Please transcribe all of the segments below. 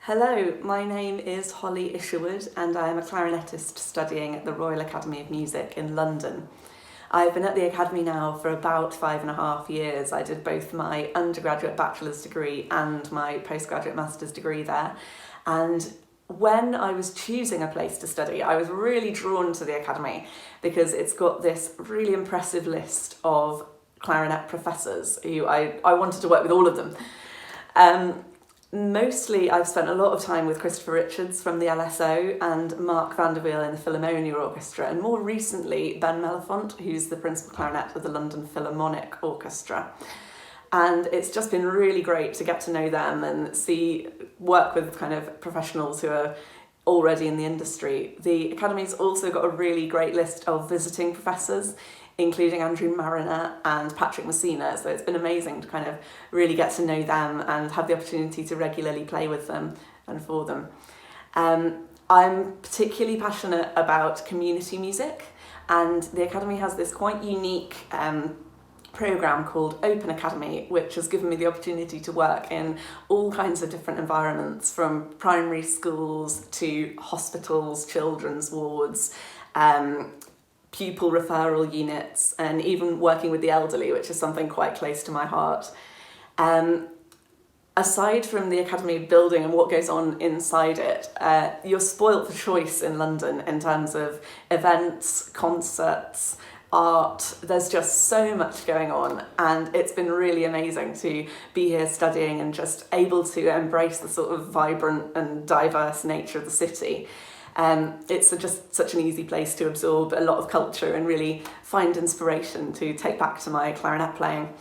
Hello, my name is Holly Isherwood and I am a clarinetist studying at the Royal Academy of Music in London. I've been at the Academy now for about 5.5 years. I did both my undergraduate bachelor's degree and my postgraduate master's degree there. And when I was choosing a place to study, I was really drawn to the Academy because it's got this really impressive list of clarinet professors who I wanted to work with all of them. Mostly I've spent a lot of time with Christopher Richards from the LSO and Mark van der Wiel in the Philharmonia Orchestra, and more recently Ben Mellefont, who's the principal clarinet of the London Philharmonic Orchestra. And it's just been really great to get to know them and work with kind of professionals who are already in the industry. The Academy's also got a really great list of visiting professors, including Andrew Mariner and Patrick Messina, so it's been amazing to kind of really get to know them and have the opportunity to regularly play with them and for them. I'm particularly passionate about community music, and the Academy has this quite unique programme called Open Academy, which has given me the opportunity to work in all kinds of different environments, from primary schools to hospitals, children's wards, pupil referral units, and even working with the elderly, which is something quite close to my heart. Aside from the Academy building and what goes on inside it, you're spoilt for choice in London in terms of events, concerts, art. There's just so much going on, and it's been really amazing to be here studying and just able to embrace the sort of vibrant and diverse nature of the city. It's just such an easy place to absorb a lot of culture and really find inspiration to take back to my clarinet playing.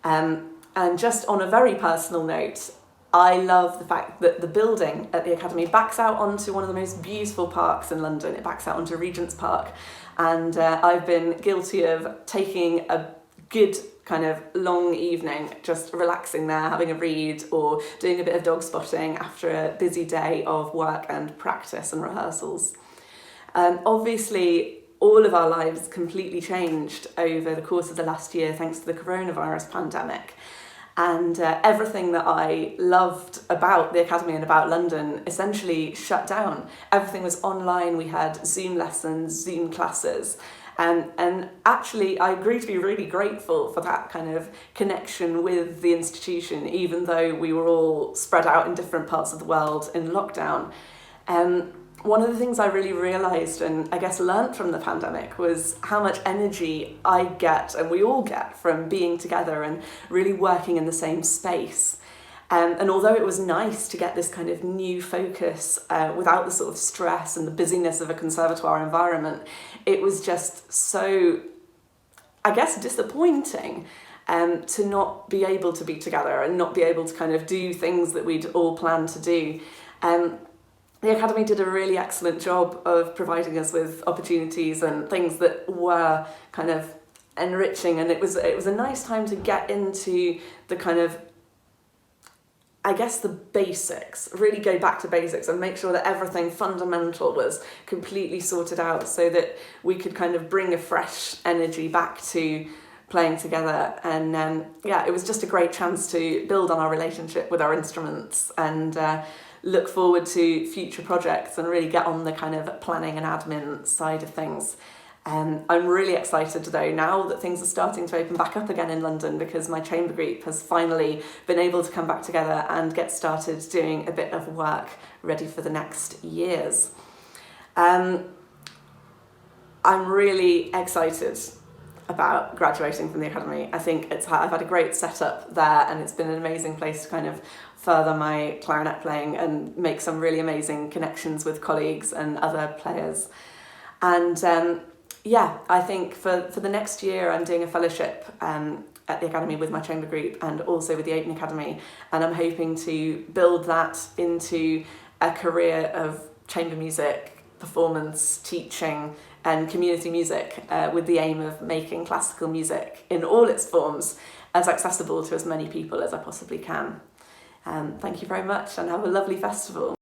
And just on a very personal note, I love the fact that the building at the Academy backs out onto one of the most beautiful parks in London. It backs out onto Regent's Park, and I've been guilty of taking a good kind of long evening, just relaxing there, having a read or doing a bit of dog spotting after a busy day of work and practice and rehearsals. Obviously, all of our lives completely changed over the course of the last year thanks to the coronavirus pandemic. And everything that I loved about the Academy and about London essentially shut down. Everything was online. We had Zoom lessons, Zoom classes. And actually, I grew to be really grateful for that kind of connection with the institution, even though we were all spread out in different parts of the world in lockdown. One of the things I really realised and I guess learnt from the pandemic was how much energy I get, and we all get, from being together and really working in the same space. And although it was nice to get this kind of new focus without the sort of stress and the busyness of a conservatoire environment, it was just so, I guess, disappointing to not be able to be together and not be able to kind of do things that we'd all planned to do. The Academy did a really excellent job of providing us with opportunities and things that were kind of enriching, and it was a nice time to get into the kind of, I guess, the basics, really go back to basics and make sure that everything fundamental was completely sorted out so that we could kind of bring a fresh energy back to playing together. And it was just a great chance to build on our relationship with our instruments and look forward to future projects and really get on the kind of planning and admin side of things. I'm really excited though now that things are starting to open back up again in London, because my chamber group has finally been able to come back together and get started doing a bit of work ready for the next years. I'm really excited about graduating from the Academy. I think I've had a great setup there, and it's been an amazing place to kind of further my clarinet playing and make some really amazing connections with colleagues and other players. And I think for the next year I'm doing a fellowship at the Academy with my chamber group and also with the Open Academy, and I'm hoping to build that into a career of chamber music, performance, teaching and community music, with the aim of making classical music in all its forms as accessible to as many people as I possibly can. Thank you very much and have a lovely festival.